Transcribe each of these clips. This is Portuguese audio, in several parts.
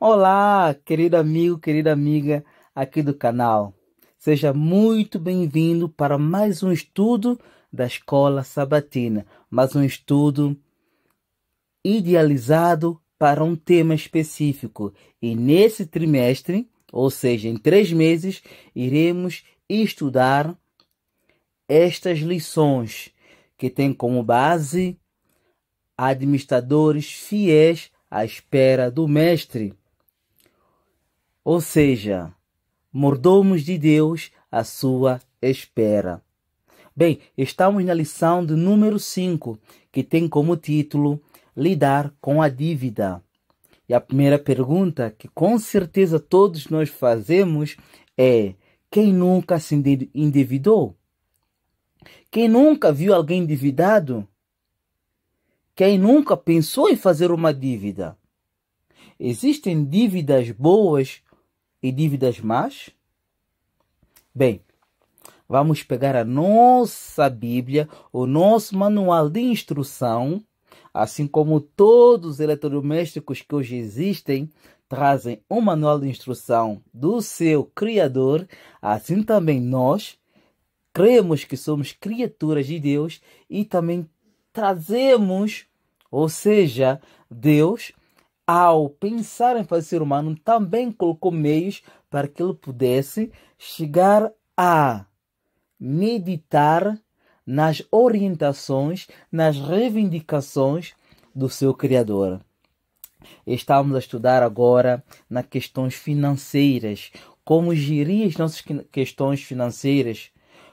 Olá, querido amigo, querida amiga aqui do canal. Seja muito bem-vindo para mais um estudo da Escola Sabatina, mais um estudo idealizado para um tema específico. E nesse trimestre, ou seja, em 3 meses, iremos estudar estas lições que têm como base administradores fiéis à espera do Mestre. Ou seja, mordomos de Deus à sua espera. Bem, estamos na lição de número 5, que tem como título Lidar com a dívida. E a primeira pergunta que com certeza todos nós fazemos é: quem nunca se endividou? Quem nunca viu alguém endividado? Quem nunca pensou em fazer uma dívida? Existem dívidas boas e dívidas más? Bem, vamos pegar a nossa Bíblia, o nosso manual de instrução, assim como todos os eletrodomésticos que hoje existem, trazem um manual de instrução do seu Criador, assim também nós cremos que somos criaturas de Deus e também trazemos, ou seja, Deus, ao pensar em fazer ser humano, também colocou meios para que ele pudesse chegar a meditar nas orientações, nas reivindicações do seu Criador. Estamos a estudar agora nas questões financeiras, como gerir as nossas questões financeiras,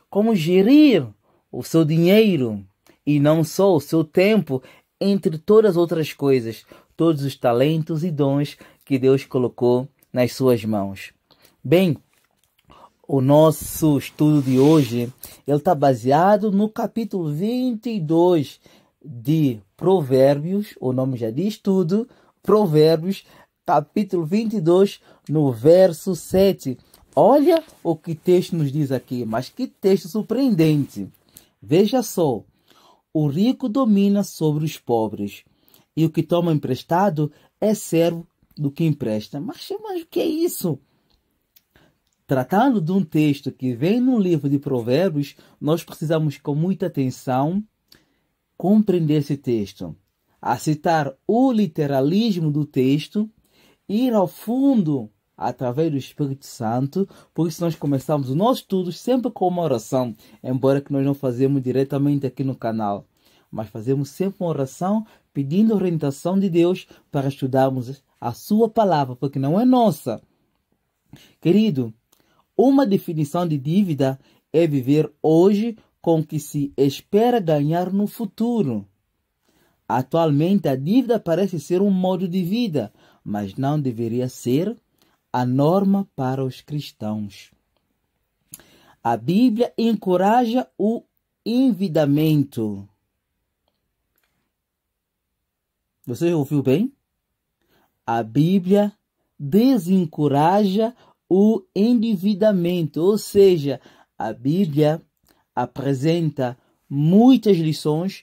como gerir o seu dinheiro e não só o seu tempo, entre todas as outras coisas, todos os talentos e dons que Deus colocou nas suas mãos. Bem, o nosso estudo de hoje está baseado no capítulo 22 de Provérbios, o nome já diz tudo, Provérbios, capítulo 22, no verso 7. Olha o que o texto nos diz aqui, mas que texto surpreendente. Veja só, o rico domina sobre os pobres, e o que toma emprestado é servo do que empresta. Mas o que é isso? Tratando de um texto que vem no livro de Provérbios, nós precisamos com muita atenção compreender esse texto, aceitar o literalismo do texto, ir ao fundo através do Espírito Santo. Por isso nós começamos o nosso estudo sempre com uma oração, embora que nós não fazemos diretamente aqui no canal, mas fazemos sempre uma oração pedindo a orientação de Deus para estudarmos a sua palavra, porque não é nossa. Querido, uma definição de dívida é viver hoje com o que se espera ganhar no futuro. Atualmente, a dívida parece ser um modo de vida, mas não deveria ser a norma para os cristãos. A Bíblia encoraja o endividamento. Você ouviu bem? A Bíblia desencoraja o endividamento, ou seja, a Bíblia apresenta muitas lições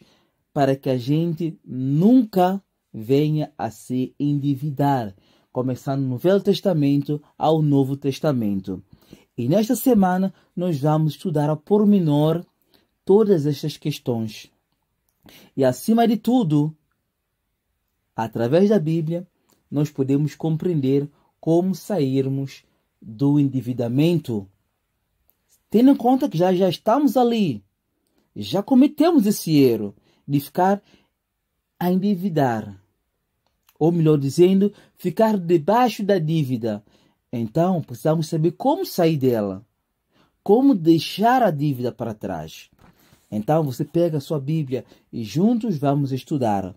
para que a gente nunca venha a se endividar, começando no Velho Testamento ao Novo Testamento. E nesta semana nós vamos estudar a pormenor todas estas questões. E acima de tudo, através da Bíblia, nós podemos compreender como sairmos do endividamento. Tendo em conta que já estamos ali, já cometemos esse erro de ficar a endividar, ou melhor dizendo, ficar debaixo da dívida. Então, precisamos saber como sair dela, como deixar a dívida para trás. Então, você pega a sua Bíblia e juntos vamos estudar.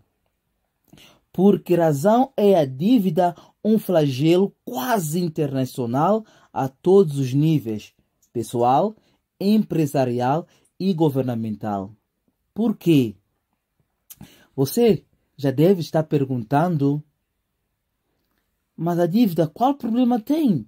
Por que razão é a dívida um flagelo quase internacional a todos os níveis, pessoal, empresarial e governamental? Por quê? Você já deve estar perguntando, mas a dívida, qual problema tem?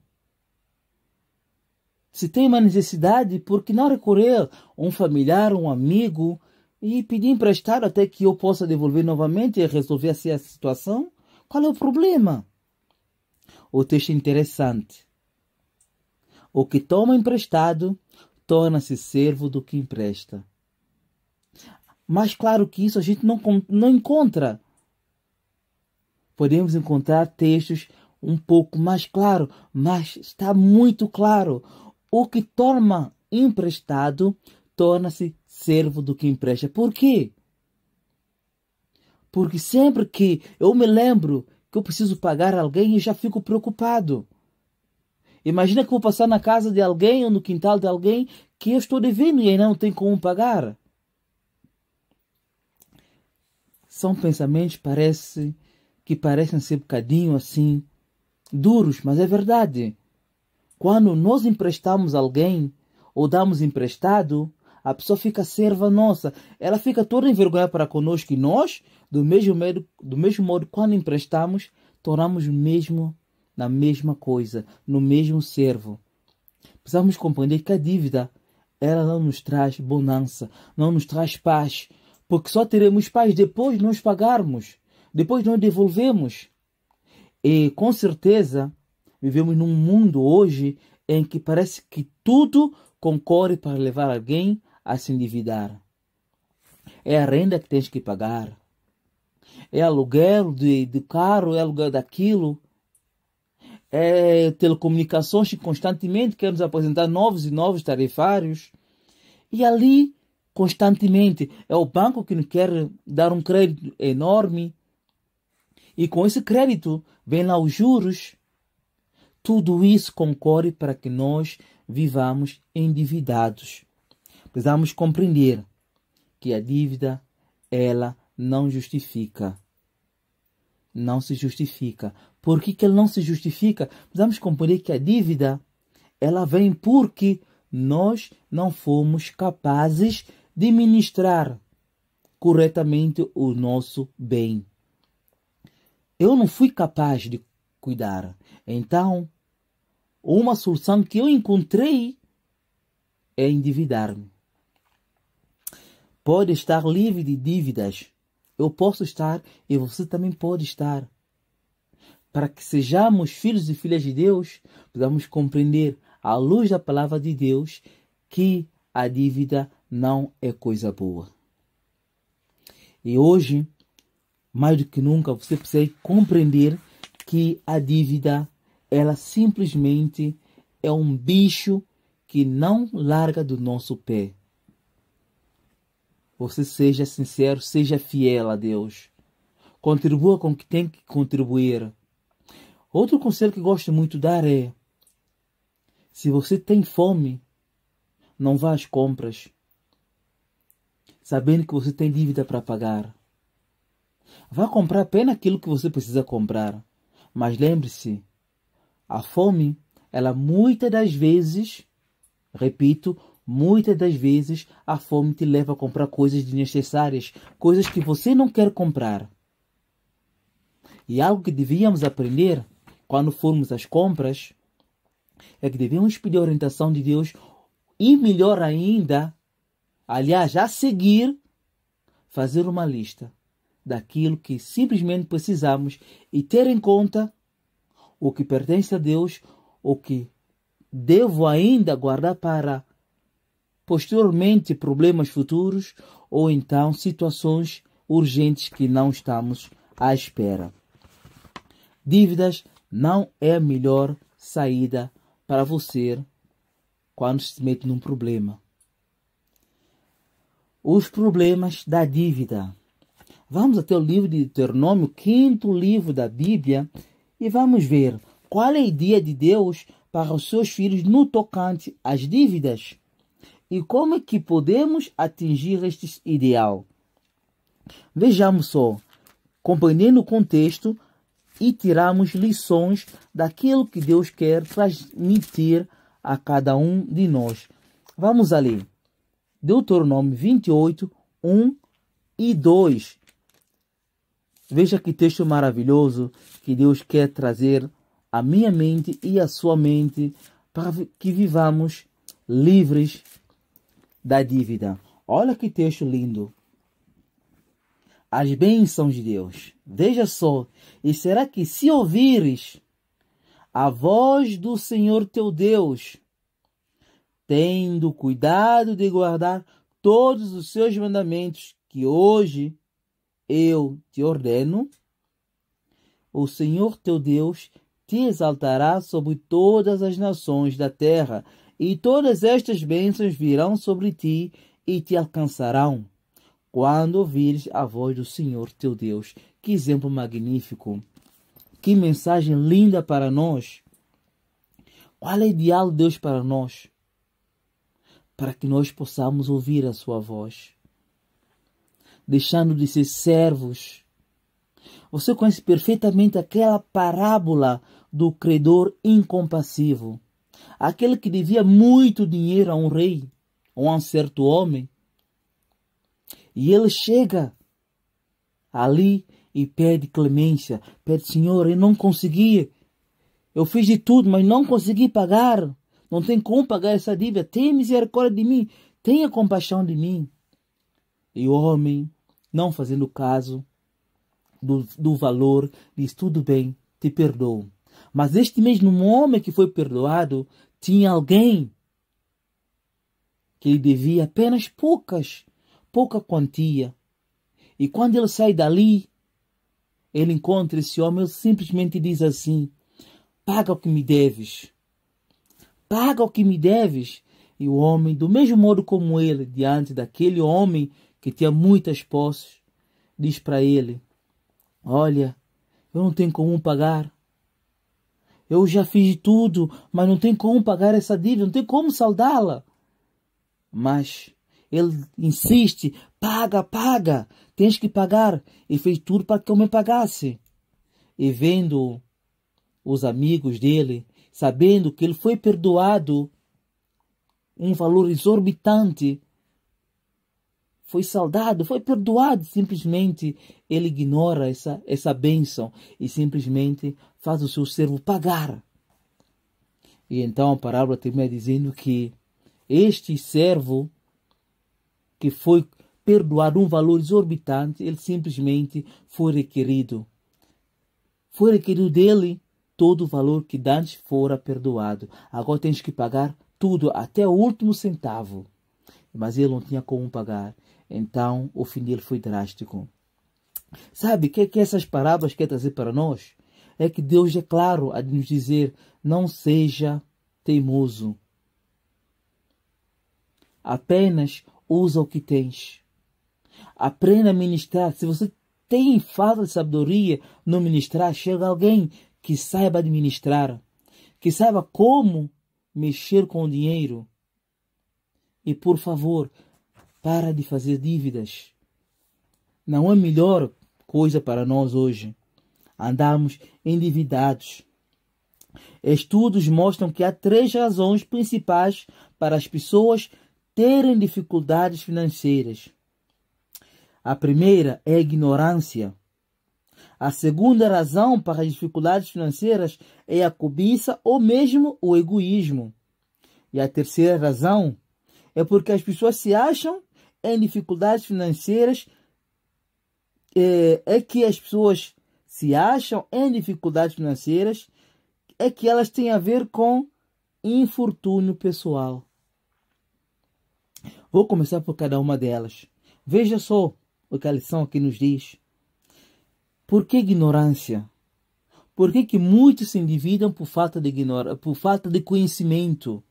Se tem uma necessidade, por que não recorrer a um familiar, um amigo, e pedir emprestado até que eu possa devolver novamente e resolver assim a situação? Qual é o problema? o texto é interessante. O que toma emprestado torna-se servo do que empresta. Mas claro que isso a gente não encontra. Podemos encontrar textos um pouco mais claros, mas está muito claro. O que toma emprestado torna-se servo do que empresta. Por quê? Porque sempre que eu me lembro que eu preciso pagar alguém, eu já fico preocupado. Imagina que vou passar na casa de alguém ou no quintal de alguém que eu estou devendo e ainda não tenho como pagar. São pensamentos que parecem ser um bocadinho assim duros, mas é verdade. Quando nós emprestamos alguém ou damos emprestado, a pessoa fica serva nossa. Ela fica toda envergonhada para conosco e nós, do mesmo modo, quando emprestamos, tornamos na mesma coisa, no mesmo servo. Precisamos compreender que a dívida, ela não nos traz bonança, não nos traz paz, porque só teremos paz depois de nós pagarmos, depois de nós devolvemos. E com certeza, vivemos num mundo hoje em que parece que tudo concorre para levar alguém a se endividar. É a renda que tens que pagar. É aluguel de carro, é aluguel daquilo. É telecomunicações que constantemente querem nos apresentar novos e novos tarifários. E ali, constantemente, é o banco que nos quer dar um crédito enorme. E com esse crédito, vem lá os juros. Tudo isso concorre para que nós vivamos endividados. Precisamos compreender que a dívida, ela não justifica. Não se justifica. Por que ela não se justifica? Precisamos compreender que a dívida, ela vem porque nós não fomos capazes de ministrar corretamente o nosso bem. Eu não fui capaz de cuidar. Então, uma solução que eu encontrei é endividar-me. Pode estar livre de dívidas. Eu posso estar e você também pode estar. Para que sejamos filhos e filhas de Deus, precisamos compreender, à luz da palavra de Deus, que a dívida não é coisa boa. E hoje, mais do que nunca, você precisa compreender que a dívida, ela simplesmente é um bicho que não larga do nosso pé. Você seja sincero, seja fiel a Deus. Contribua com o que tem que contribuir. Outro conselho que gosto muito de dar é: se você tem fome, não vá às compras, sabendo que você tem dívida para pagar. Vá comprar apenas aquilo que você precisa comprar. Mas lembre-se, a fome, ela muitas das vezes, repito, muitas das vezes a fome te leva a comprar coisas desnecessárias, coisas que você não quer comprar. E algo que devíamos aprender quando formos às compras é que devemos pedir a orientação de Deus e, melhor ainda, aliás, a seguir, fazer uma lista daquilo que simplesmente precisamos e ter em conta o que pertence a Deus, o que devo ainda guardar para posteriormente problemas futuros ou então situações urgentes que não estamos à espera. Dívidas não é a melhor saída para você quando se mete num problema. Os problemas da dívida. Vamos até o livro de Deuteronômio, 5º livro da Bíblia, e vamos ver qual é a ideia de Deus para os seus filhos no tocante às dívidas e como é que podemos atingir este ideal. Vejamos só, compreendendo o contexto e tiramos lições daquilo que Deus quer transmitir a cada um de nós. Vamos a ler. Deuteronômio 28, 1 e 2. Veja que texto maravilhoso que Deus quer trazer à minha mente e à sua mente para que vivamos livres da dívida. Olha que texto lindo. As bênçãos de Deus. Veja só. E será que se ouvires a voz do Senhor teu Deus, tendo cuidado de guardar todos os seus mandamentos que hoje eu te ordeno, o Senhor teu Deus te exaltará sobre todas as nações da terra, e todas estas bênçãos virão sobre ti e te alcançarão, quando ouvires a voz do Senhor teu Deus. Que exemplo magnífico! Que mensagem linda para nós! Qual é o ideal de Deus para nós? Para que nós possamos ouvir a sua voz, deixando de ser servos. Você conhece perfeitamente aquela parábola do credor incompassivo, aquele que devia muito dinheiro a um rei, ou a um certo homem, e ele chega ali e pede clemência, pede: Senhor, eu não consegui, eu fiz de tudo, mas não consegui pagar, não tem como pagar essa dívida, tenha misericórdia de mim, tenha compaixão de mim. E o homem, não fazendo caso do valor, diz: tudo bem, te perdoo. Mas este mesmo homem que foi perdoado tinha alguém que lhe devia apenas pouca quantia. E quando ele sai dali, ele encontra esse homem, ele simplesmente diz assim: paga o que me deves. Paga o que me deves. E o homem, do mesmo modo como ele, diante daquele homem que tinha muitas posses, diz para ele: olha, eu não tenho como pagar. Eu já fiz tudo, mas não tem como pagar essa dívida, não tem como saldá-la. Mas ele insiste: paga, paga, tens que pagar. E fez tudo para que o homem pagasse. E vendo os amigos dele, sabendo que ele foi perdoado um valor exorbitante, foi saldado, foi perdoado, simplesmente ele ignora essa bênção e simplesmente faz o seu servo pagar. E então a parábola termina dizendo que este servo que foi perdoado um valor exorbitante, ele simplesmente foi requerido. Foi requerido dele todo o valor que antes fora perdoado. Agora tens que pagar tudo, até o último centavo. Mas ele não tinha como pagar. Então o fim dele foi drástico. Sabe o que essas parábolas querem trazer para nós? É que Deus é claro a nos dizer: não seja teimoso. Apenas usa o que tens. Aprenda a ministrar. Se você tem falta de sabedoria no ministrar, chega alguém que saiba administrar, que saiba como mexer com o dinheiro. E por favor, para de fazer dívidas. Não é a melhor coisa para nós hoje andarmos endividados. Estudos mostram que há 3 razões principais para as pessoas terem dificuldades financeiras. A primeira é a ignorância. A segunda razão para as dificuldades financeiras é a cobiça ou mesmo o egoísmo. E a terceira razão é porque as pessoas se acham em dificuldades financeiras, é que elas têm a ver com infortúnio pessoal. Vou começar por cada uma delas. Veja só o que a lição aqui nos diz. Por que ignorância? Por que muitos se endividam por falta de conhecimento?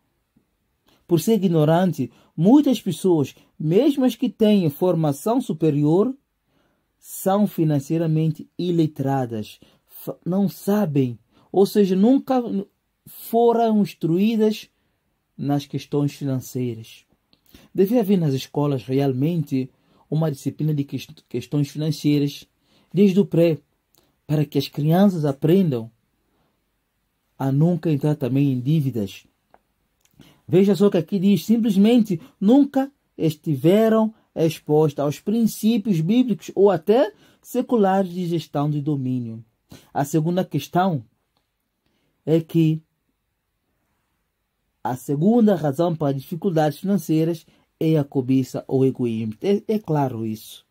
Por ser ignorante, muitas pessoas, mesmo as que têm formação superior, são financeiramente iletradas, não sabem, ou seja, nunca foram instruídas nas questões financeiras. Deve haver nas escolas realmente uma disciplina de questões financeiras desde o pré, para que as crianças aprendam a nunca entrar também em dívidas. Veja só que aqui diz: simplesmente nunca estiveram expostas aos princípios bíblicos ou até seculares de gestão de domínio. A segunda questão é que a segunda razão para dificuldades financeiras é a cobiça ou egoísmo. É claro isso.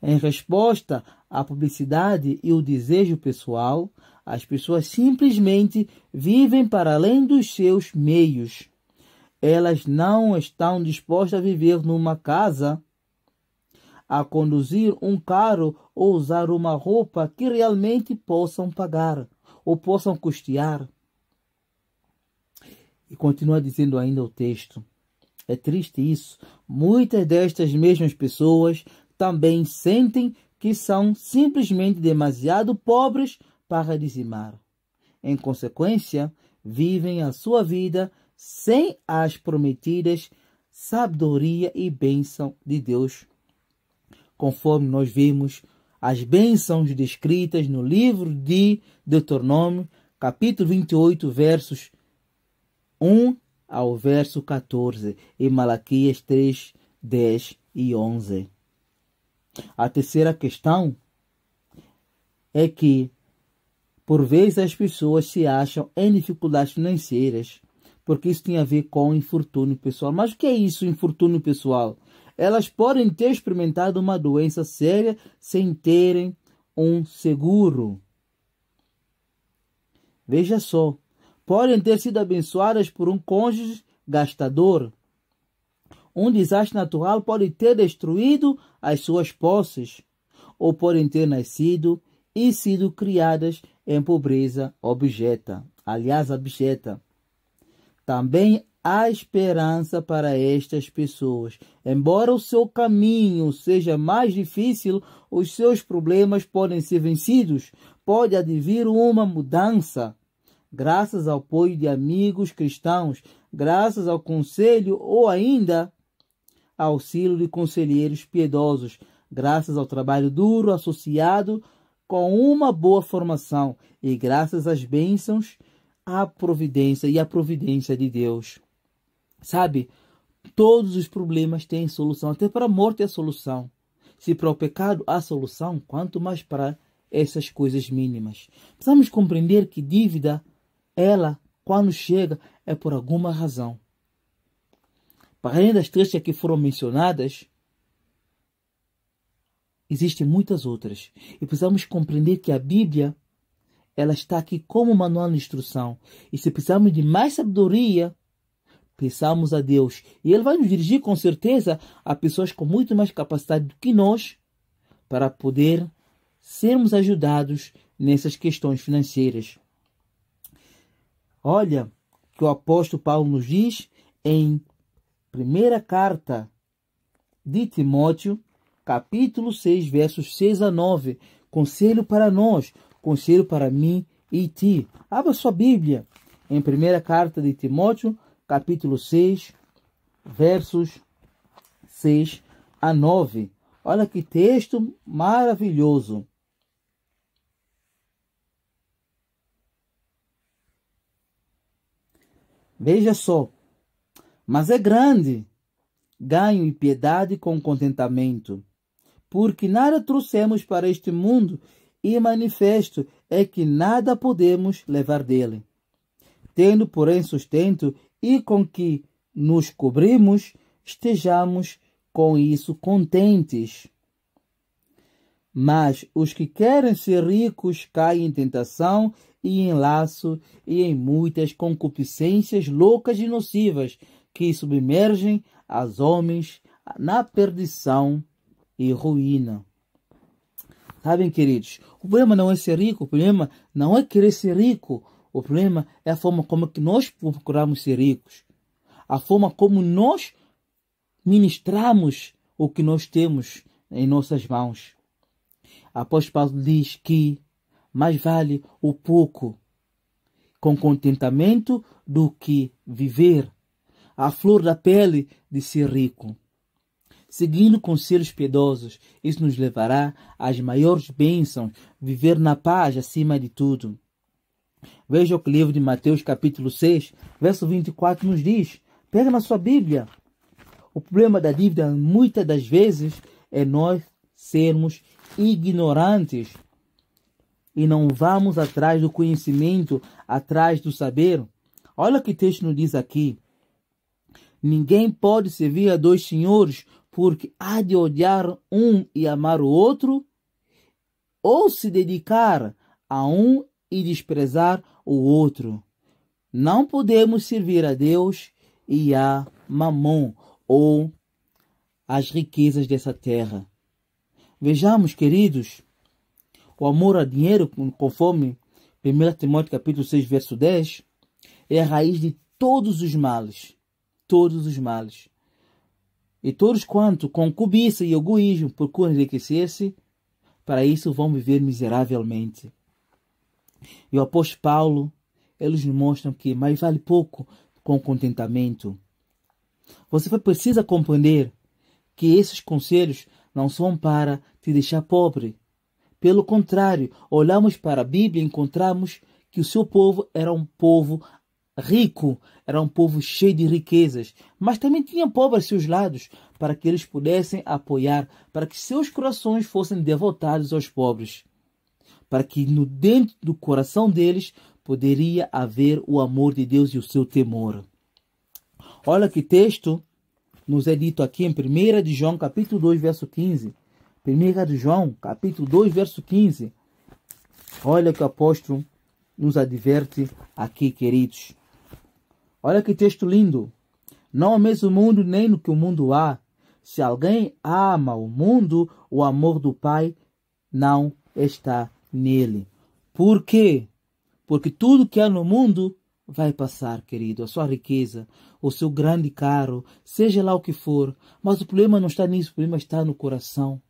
Em resposta à publicidade e o desejo pessoal, As pessoas simplesmente vivem para além dos seus meios. Elas não estão dispostas a viver numa casa, a conduzir um carro ou usar uma roupa que realmente possam pagar ou possam custear. E continua dizendo ainda o texto. É triste isso. Muitas destas mesmas pessoas também sentem que são simplesmente demasiado pobres para dizimar. Em consequência, vivem a sua vida sem as prometidas sabedoria e bênção de Deus. Conforme nós vimos as bênçãos descritas no livro de Deuteronômio, capítulo 28, versos 1 ao verso 14, e Malaquias 3, 10 e 11. A terceira questão é que, por vezes, as pessoas se acham em dificuldades financeiras, porque isso tem a ver com infortúnio pessoal. Mas o que é isso, infortúnio pessoal? Elas podem ter experimentado uma doença séria sem terem um seguro. Veja só, podem ter sido abençoadas por um cônjuge gastador. Um desastre natural pode ter destruído as suas posses, ou podem ter nascido e sido criadas em pobreza abjeta. Também há esperança para estas pessoas. Embora o seu caminho seja mais difícil, os seus problemas podem ser vencidos. Pode advir uma mudança, graças ao apoio de amigos cristãos, graças ao conselho ou ainda auxílio de conselheiros piedosos, graças ao trabalho duro associado com uma boa formação e graças às bênçãos, à providência e à providência de Deus. Sabe, todos os problemas têm solução, até para a morte há solução. Se para o pecado há solução, quanto mais para essas coisas mínimas. Precisamos compreender que dívida, ela, quando chega, é por alguma razão. Para além das três que aqui foram mencionadas, existem muitas outras. E precisamos compreender que a Bíblia, ela está aqui como manual de instrução. E se precisamos de mais sabedoria, peçamos a Deus. E Ele vai nos dirigir com certeza a pessoas com muito mais capacidade do que nós para poder sermos ajudados nessas questões financeiras. Olha o que o apóstolo Paulo nos diz em primeira carta de Timóteo, capítulo 6, versos 6 a 9. Conselho para nós, conselho para mim e ti. Abra sua Bíblia em primeira carta de Timóteo, capítulo 6, versos 6 a 9. Olha que texto maravilhoso. Veja só. Mas é grande ganho e piedade com contentamento, porque nada trouxemos para este mundo e manifesto é que nada podemos levar dele. Tendo, porém, sustento e com que nos cobrimos, estejamos com isso contentes. Mas os que querem ser ricos caem em tentação e em laço e em muitas concupiscências loucas e nocivas, que submergem as homens na perdição e ruína. Sabem, queridos, o problema não é ser rico, o problema não é querer ser rico, o problema é a forma como que nós procuramos ser ricos, a forma como nós ministramos o que nós temos em nossas mãos. Apóstolo Paulo diz que mais vale o pouco com contentamento do que viver a flor da pele de ser rico. Seguindo conselhos piedosos, isso nos levará às maiores bênçãos, viver na paz acima de tudo. Veja o que o livro de Mateus, capítulo 6, verso 24 nos diz. Pega na sua Bíblia. O problema da dívida, muitas das vezes, é nós sermos ignorantes e não vamos atrás do conhecimento, atrás do saber. Olha o que o texto nos diz aqui. Ninguém pode servir a dois senhores, porque há de odiar um e amar o outro, ou se dedicar a um e desprezar o outro. Não podemos servir a Deus e a Mamon, ou as riquezas dessa terra. Vejamos, queridos, o amor ao dinheiro, conforme 1 Timóteo capítulo 6, verso 10, é a raiz de todos os males. Todos os males. E todos quanto com cobiça e egoísmo procuram enriquecer-se, para isso vão viver miseravelmente. E o apóstolo Paulo, eles nos mostram que mais vale pouco com contentamento. Você precisa compreender que esses conselhos não são para te deixar pobre. Pelo contrário, olhamos para a Bíblia e encontramos que o seu povo era um povo rico, era um povo cheio de riquezas, mas também tinha pobres a seus lados, para que eles pudessem apoiar, para que seus corações fossem devotados aos pobres, para que no dentro do coração deles poderia haver o amor de Deus e o seu temor. Olha que texto nos é dito aqui em 1 de João, capítulo 2, verso 15. 1 de João, capítulo 2, verso 15. Olha que o apóstolo nos adverte aqui, queridos. Olha que texto lindo. Não ameis o mundo, nem no que o mundo há. Se alguém ama o mundo, o amor do Pai não está nele. Por quê? Porque tudo que há no mundo vai passar, querido. A sua riqueza, o seu grande carro, seja lá o que for. Mas o problema não está nisso, o problema está no coração.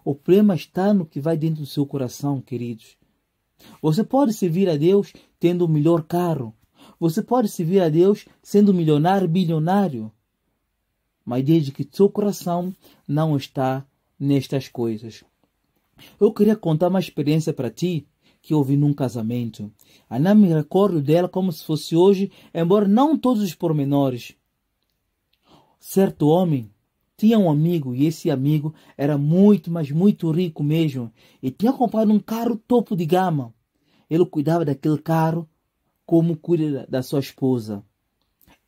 O problema está no que vai dentro do seu coração, queridos. Você pode servir a Deus tendo o melhor carro. Você pode servir a Deus sendo milionário, bilionário. Mas desde que seu coração não está nestas coisas. Eu queria contar uma experiência para ti que houve num casamento. Ainda me recordo dela como se fosse hoje, embora não todos os pormenores. Certo homem tinha um amigo, e esse amigo era muito, mas muito rico mesmo, e tinha comprado um carro topo de gama. Ele cuidava daquele carro como cuida da sua esposa,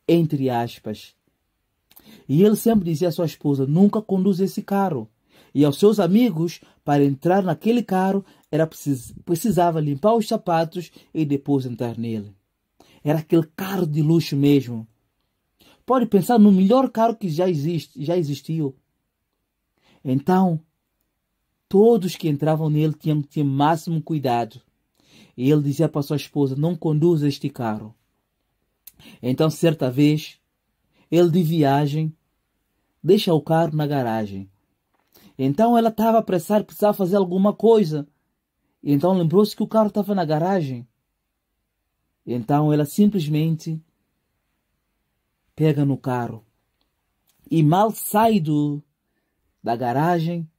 entre aspas. E ele sempre dizia à sua esposa, nunca conduza esse carro. E aos seus amigos, para entrar naquele carro, precisava limpar os sapatos e depois entrar nele. Era aquele carro de luxo mesmo. Pode pensar no melhor carro que já existiu. Então, todos que entravam nele tinham que ter máximo cuidado. E ele dizia para sua esposa, não conduza este carro. Então, certa vez, ele de viagem, deixa o carro na garagem. Então ela estava apressada, precisava fazer alguma coisa. Então lembrou-se que o carro estava na garagem. Então ela simplesmente pega no carro. E mal sai da garagem,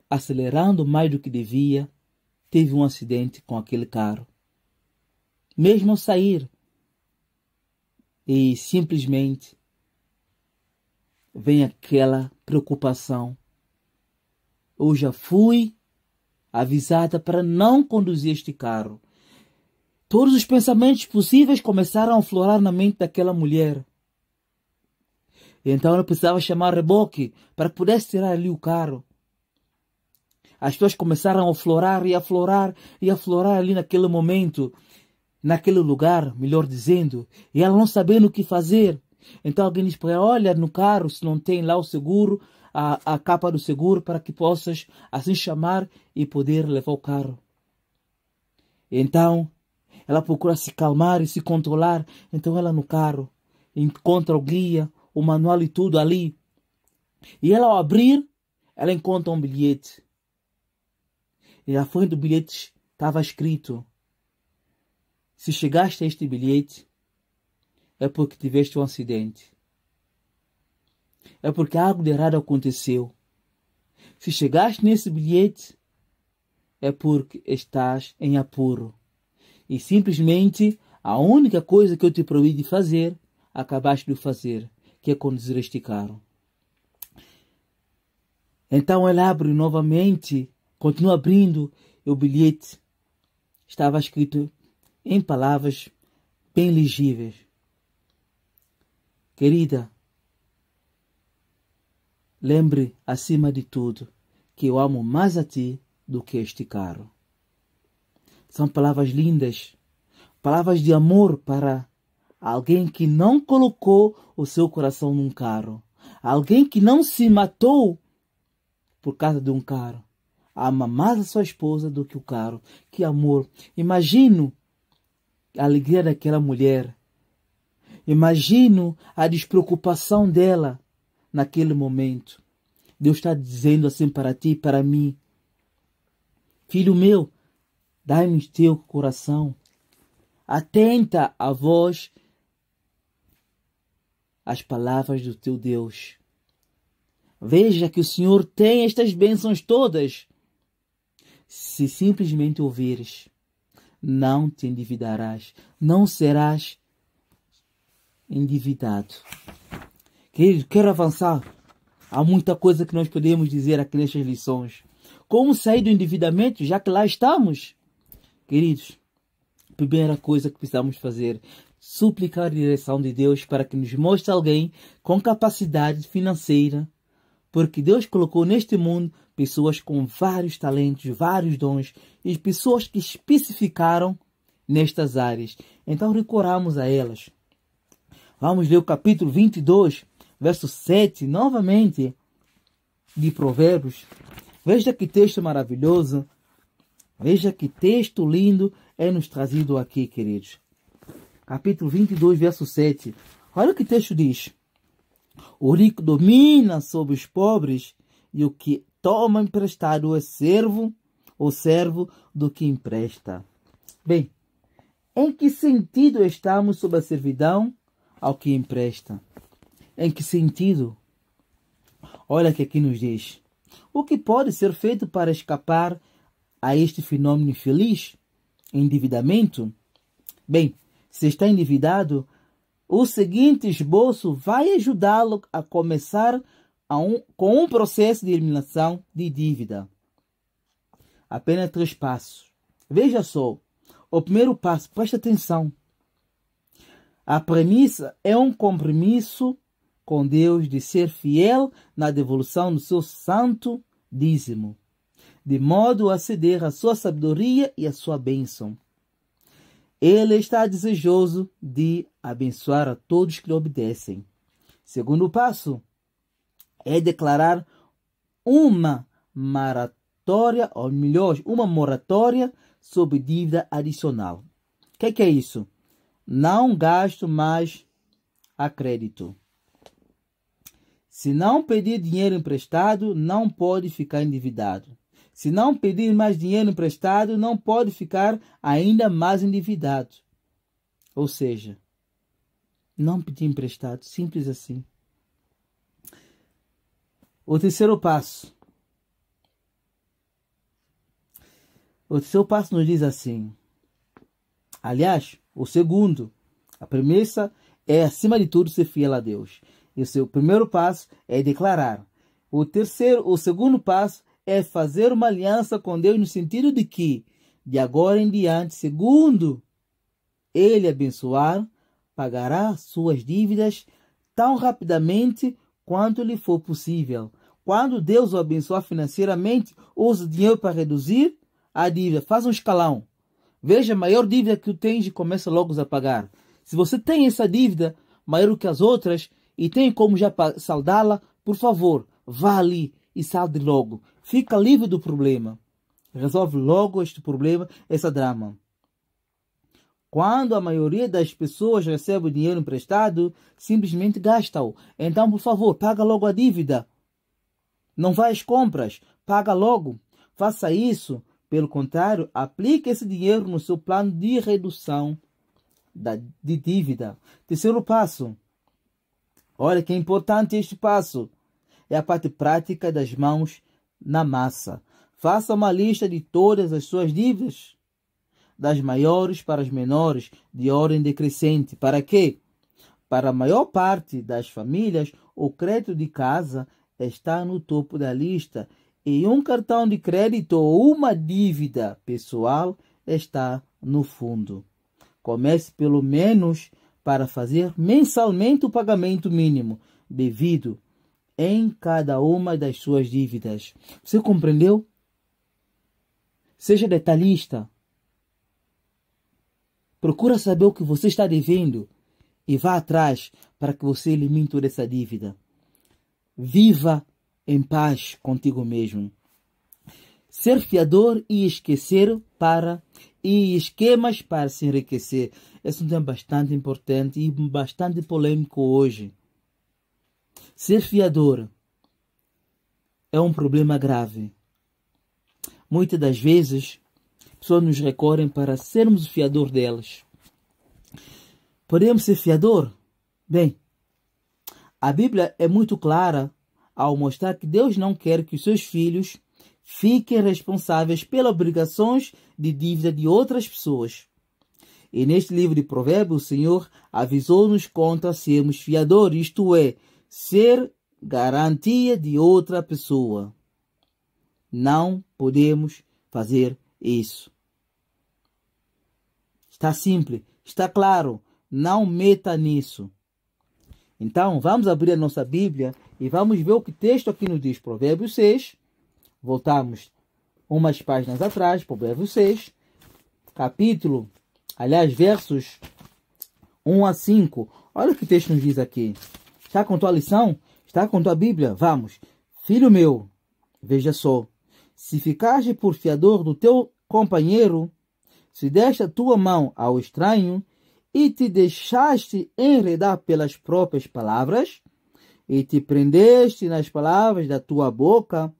acelerando mais do que devia, teve um acidente com aquele carro. Mesmo ao sair, e simplesmente vem aquela preocupação. Eu já fui avisada para não conduzir este carro. Todos os pensamentos possíveis começaram a aflorar na mente daquela mulher. Então ela precisava chamar reboque para que pudesse tirar ali o carro. As pessoas começaram a aflorar e aflorar e aflorar ali naquele momento, naquele lugar, melhor dizendo, e ela não sabendo o que fazer. Então alguém diz para ela, olha no carro se não tem lá o seguro, a capa do seguro, para que possas assim chamar e poder levar o carro. Então ela procura se calmar e se controlar. Então ela no carro encontra o guia, o manual e tudo ali. E ela ao abrir, ela encontra um bilhete. E à frente do bilhete estava escrito, se chegaste a este bilhete, é porque tiveste um acidente. É porque algo de errado aconteceu. Se chegaste nesse bilhete, é porque estás em apuro. E simplesmente a única coisa que eu te proibi de fazer, acabaste de fazer, que é conduzir este carro. Então ela abre novamente, continua abrindo, e o bilhete estava escrito em palavras bem legíveis. Querida, lembre acima de tudo que eu amo mais a ti do que este carro. São palavras lindas, palavras de amor para alguém que não colocou o seu coração num carro. Alguém que não se matou por causa de um carro. Ama mais a sua esposa do que o carro. Que amor. Imagino a alegria daquela mulher. Imagino a despreocupação dela naquele momento. Deus está dizendo assim para ti e para mim: filho meu, dai-me teu coração. Atenta à voz, às palavras do teu Deus. Veja que o Senhor tem estas bênçãos todas. Se simplesmente ouvires, não te endividarás, não serás endividado. Querido, quero avançar. Há muita coisa que nós podemos dizer aqui nestas lições. Como sair do endividamento, já que lá estamos? Queridos, a primeira coisa que precisamos fazer, suplicar a direção de Deus para que nos mostre alguém com capacidade financeira, porque Deus colocou neste mundo pessoas com vários talentos, vários dons, e pessoas que especificaram nestas áreas. Então recorramos a elas. Vamos ler o capítulo 22, verso 7, novamente, de Provérbios. Veja que texto maravilhoso. Veja que texto lindo é nos trazido aqui, queridos. Capítulo 22, verso 7. Olha o que o texto diz. O rico domina sobre os pobres, e o que toma emprestado é servo do que empresta. Bem, em que sentido estamos sob a servidão ao que empresta? Em que sentido? Olha o que aqui nos diz. O que pode ser feito para escapar a este fenômeno infeliz? Endividamento? Bem, se está endividado, o seguinte esboço vai ajudá-lo a começar com um processo de eliminação de dívida. Apenas 3 passos. Veja só. O primeiro passo, preste atenção. A premissa é um compromisso com Deus de ser fiel na devolução do seu santo dízimo, de modo a ceder a sua sabedoria e a sua bênção. Ele está desejoso de abençoar a todos que lhe obedecem. Segundo passo é declarar uma moratória, ou melhor, uma moratória sobre dívida adicional. O que é isso? Não gasto mais a crédito. Se não pedir dinheiro emprestado, não pode ficar endividado. Se não pedir mais dinheiro emprestado, não pode ficar ainda mais endividado. Ou seja, não pedir emprestado, simples assim. O terceiro passo. O terceiro passo nos diz assim. Aliás, o segundo. A premissa é, acima de tudo, ser fiel a Deus. E o seu primeiro passo é declarar. O segundo passo é fazer uma aliança com Deus no sentido de que, de agora em diante, segundo Ele abençoar, pagará suas dívidas tão rapidamente quanto lhe for possível. Quando Deus o abençoar financeiramente, use o dinheiro para reduzir a dívida. Faz um escalão. Veja a maior dívida que tu tens e começa logo a pagar. Se você tem essa dívida maior do que as outras e tem como já saldá-la, por favor, vá ali e salde logo. Fica livre do problema. Resolve logo este problema, essa drama. Quando a maioria das pessoas recebe o dinheiro emprestado, simplesmente gasta-o. Então, por favor, paga logo a dívida. Não vá às compras, paga logo. Faça isso. Pelo contrário, aplique esse dinheiro no seu plano de redução de dívida. Terceiro passo. Olha que é importante este passo. É a parte prática das mãos na massa. Faça uma lista de todas as suas dívidas, das maiores para as menores, de ordem decrescente. Para quê? Para a maior parte das famílias, o crédito de casa está no topo da lista e um cartão de crédito ou uma dívida pessoal está no fundo. Comece pelo menos para fazer mensalmente o pagamento mínimo devido em cada uma das suas dívidas. Você compreendeu? Seja detalhista. Procura saber o que você está devendo e vá atrás para que você elimine toda essa dívida. Viva em paz contigo mesmo. Ser fiador e esquemas para se enriquecer. Esse é um tema bastante importante e bastante polêmico hoje. Ser fiador é um problema grave. Muitas das vezes, pessoas nos recorrem para sermos o fiador delas. Podemos ser fiador? Bem, a Bíblia é muito clara ao mostrar que Deus não quer que os seus filhos fiquem responsáveis pelas obrigações de dívida de outras pessoas. E neste livro de Provérbios, o Senhor avisou-nos contra sermos fiadores, isto é, ser garantia de outra pessoa. Não podemos fazer isso. Está simples, está claro, não meta nisso. Então, vamos abrir a nossa Bíblia e vamos ver o que o texto aqui nos diz. Provérbios 6, voltamos umas páginas atrás, Provérbios 6, versos 1 a 5. Olha o que o texto nos diz aqui. Está com tua lição? Está com tua Bíblia? Vamos. Filho meu, veja só. Se ficaste por fiador do teu companheiro, se deste a tua mão ao estranho e te deixaste enredar pelas próprias palavras e te prendeste nas palavras da tua boca,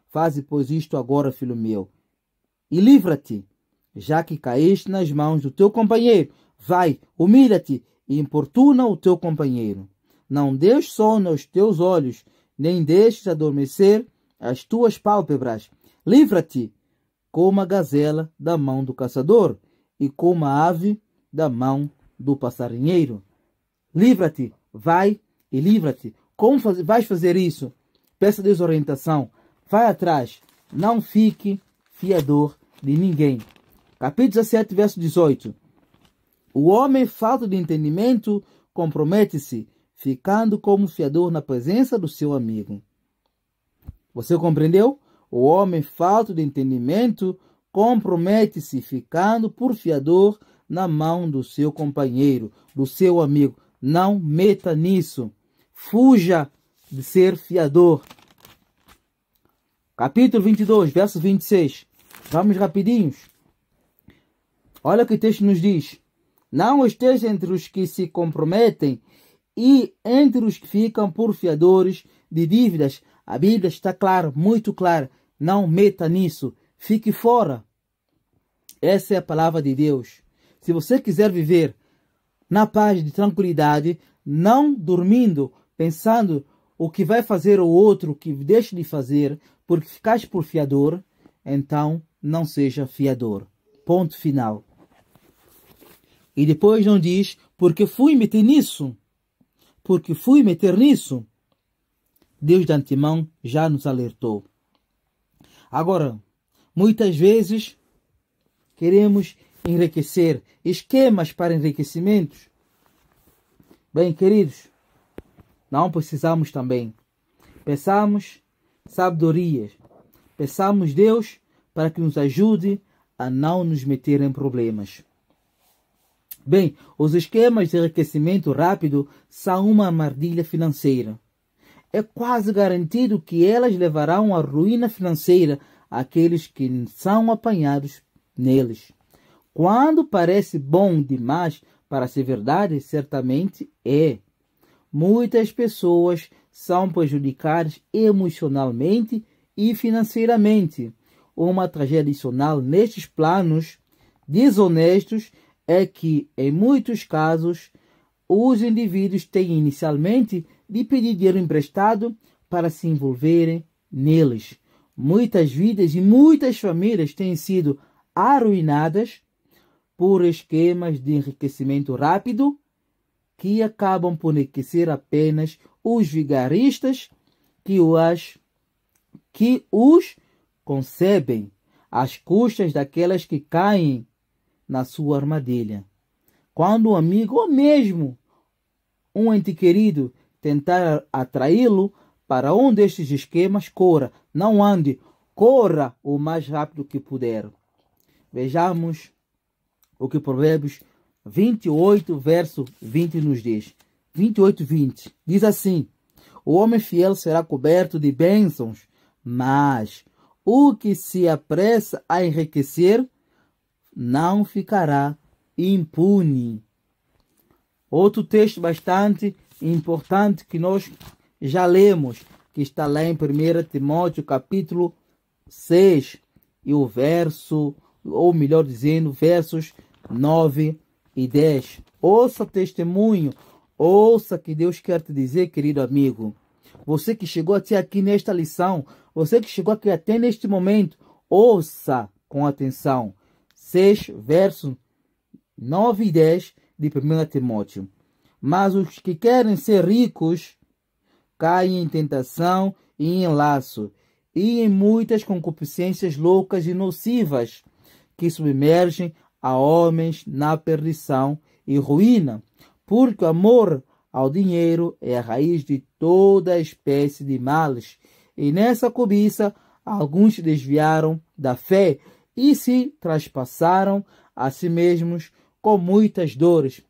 faze, pois, isto agora, filho meu, e livra-te, já que caíste nas mãos do teu companheiro. Vai, humilha-te e importuna o teu companheiro. Não des sono aos teus olhos, nem deixes adormecer as tuas pálpebras. Livra-te como a gazela da mão do caçador e como a ave da mão do passarinheiro. Livra-te, vai e livra-te. Como vais fazer isso? Peça desorientação. Vai atrás. Não fique fiador de ninguém. Capítulo 17, verso 18. O homem falto de entendimento compromete-se, ficando como fiador na presença do seu amigo. Você compreendeu? O homem falto de entendimento compromete-se, ficando por fiador na mão do seu companheiro, do seu amigo. Não meta nisso. Fuja de ser fiador. Capítulo 22, verso 26. Vamos rapidinhos. Olha o que o texto nos diz. Não esteja entre os que se comprometem e entre os que ficam por fiadores de dívidas. A Bíblia está clara, muito clara. Não meta nisso. Fique fora. Essa é a palavra de Deus. Se você quiser viver na paz de tranquilidade, não dormindo, pensando o que vai fazer o outro, o que deixa de fazer, porque ficaste por fiador, então não seja fiador. Ponto final. E depois não diz, porque fui meter nisso. Porque fui meter nisso. Deus de antemão já nos alertou. Agora, muitas vezes queremos enriquecer, esquemas para enriquecimentos. Bem, queridos, não precisamos também. Peçamos sabedoria. Peçamos Deus para que nos ajude a não nos meter em problemas. Bem, os esquemas de enriquecimento rápido são uma armadilha financeira. É quase garantido que elas levarão à ruína financeira àqueles que são apanhados neles. Quando parece bom demais para ser verdade, certamente é. Muitas pessoas são prejudicadas emocionalmente e financeiramente. Uma tragédia adicional nestes planos desonestos é que, em muitos casos, os indivíduos têm inicialmente de pedir dinheiro emprestado para se envolverem neles. Muitas vidas e muitas famílias têm sido arruinadas por esquemas de enriquecimento rápido que acabam por enriquecer apenas os vigaristas que os concebem às custas daquelas que caem na sua armadilha. Quando um amigo ou mesmo um ente querido tentar atraí-lo para um destes esquemas, corra, não ande, corra o mais rápido que puder. Vejamos o que Provérbios 28, verso 20 nos diz. 28, 20. Diz assim: o homem fiel será coberto de bênçãos, mas o que se apressa a enriquecer não ficará impune. Outro texto bastante importante que nós já lemos, que está lá em 1 Timóteo, capítulo 6, e o verso, ou melhor dizendo, versos 9 e 10. Ouça o testemunho, ouça que Deus quer te dizer, querido amigo. Você que chegou até aqui nesta lição, você que chegou aqui até neste momento, ouça com atenção. 6, versos 9 e 10 de 1 Timóteo. Mas os que querem ser ricos caem em tentação e em laço, e em muitas concupiscências loucas e nocivas, que submergem a homens na perdição e ruína, porque o amor ao dinheiro é a raiz de toda espécie de males, e nessa cobiça alguns se desviaram da fé e se traspassaram a si mesmos com muitas dores.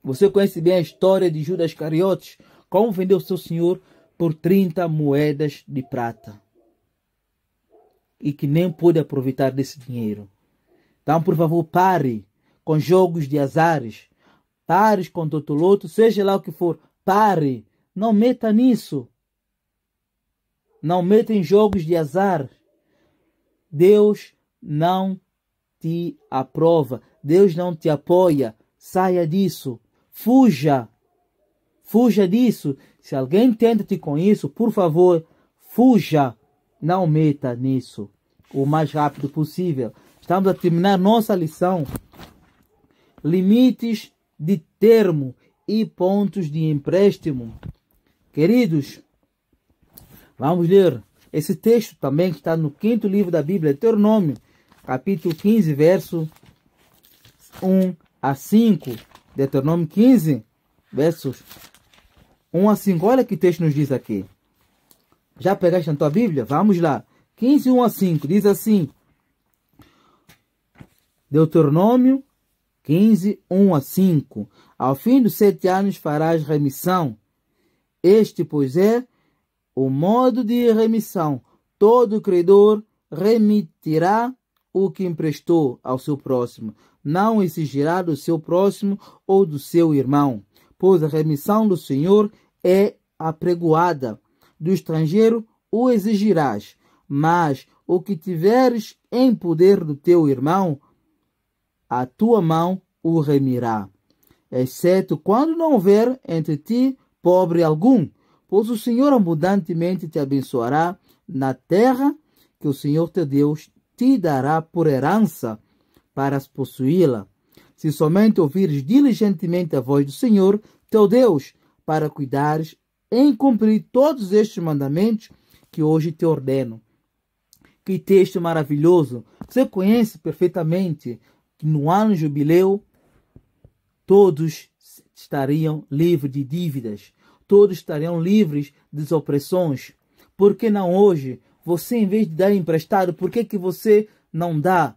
Você conhece bem a história de Judas Iscariotes, como vendeu seu senhor por 30 moedas de prata e que nem pôde aproveitar desse dinheiro. Então, por favor, pare com jogos de azares, pare com totoloto, seja lá o que for, pare, não meta nisso. Não meta em jogos de azar. Deus não te aprova, Deus não te apoia. Saia disso, fuja disso. Se alguém tenta-te com isso, por favor, fuja, não meta nisso o mais rápido possível. Estamos a terminar nossa lição. Limites de termo e pontos de empréstimo. Queridos, vamos ler esse texto também que está no 5º livro da Bíblia, Deuteronômio, capítulo 15, verso 1 a 5. Deuteronômio 15, versos 1 a 5. Olha que texto nos diz aqui. Já pegaste na tua Bíblia? Vamos lá. 15, 1 a 5. Diz assim. Deuteronômio 15, 1 a 5. Ao fim dos 7 anos farás remissão. Este, pois, é o modo de remissão. Todo credor remitirá o que emprestou ao seu próximo. Não exigirá do seu próximo ou do seu irmão, pois a remissão do Senhor é apregoada. Do estrangeiro o exigirás, mas o que tiveres em poder do teu irmão, a tua mão o remirá, exceto quando não houver entre ti pobre algum, pois o Senhor abundantemente te abençoará na terra que o Senhor teu Deus te dará por herança para possuí-la, se somente ouvires diligentemente a voz do Senhor teu Deus, para cuidares em cumprir todos estes mandamentos que hoje te ordeno. Que texto maravilhoso! Você conhece perfeitamente que no ano jubileu todos estariam livres de dívidas, todos estariam livres das opressões. Por que não hoje? Você, em vez de dar emprestado, por que você não dá?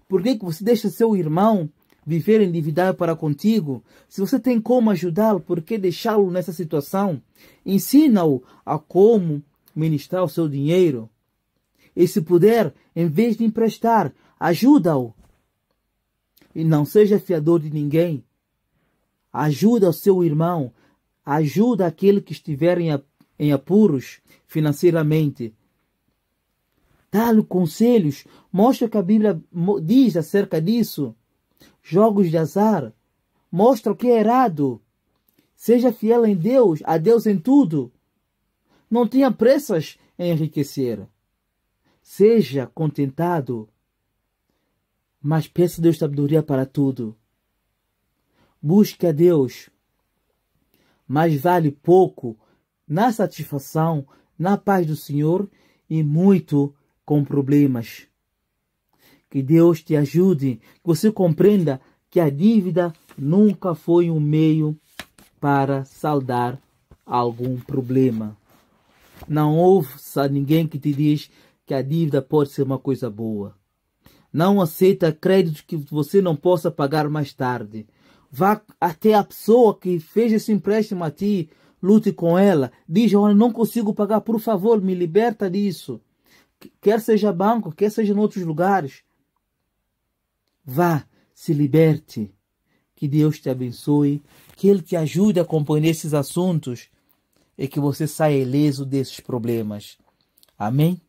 Por que você deixa seu irmão viver endividado para contigo? Se você tem como ajudá-lo, por que deixá-lo nessa situação? Ensina-o a como ministrar o seu dinheiro. E se puder, em vez de emprestar, ajuda-o. E não seja fiador de ninguém. Ajuda o seu irmão. Ajuda aquele que estiver em apuros financeiramente. Dá-lhe conselhos. Mostra o que a Bíblia diz acerca disso. Jogos de azar. Mostra o que é errado. Seja fiel em Deus, a Deus em tudo. Não tenha pressas em enriquecer. Seja contentado, mas peça a Deus sabedoria para tudo. Busque a Deus. Mas vale pouco na satisfação, na paz do Senhor e muito com problemas. Que Deus te ajude, que você compreenda que a dívida nunca foi um meio para saldar algum problema. Não ouça ninguém que te diz que a dívida pode ser uma coisa boa. Não aceita créditos que você não possa pagar mais tarde. Vá até a pessoa que fez esse empréstimo a ti, lute com ela, diz: olha, não consigo pagar, por favor, me liberta disso. Quer seja banco, quer seja em outros lugares. Vá, se liberte. Que Deus te abençoe, que Ele te ajude a compreender esses assuntos e que você saia ileso desses problemas. Amém?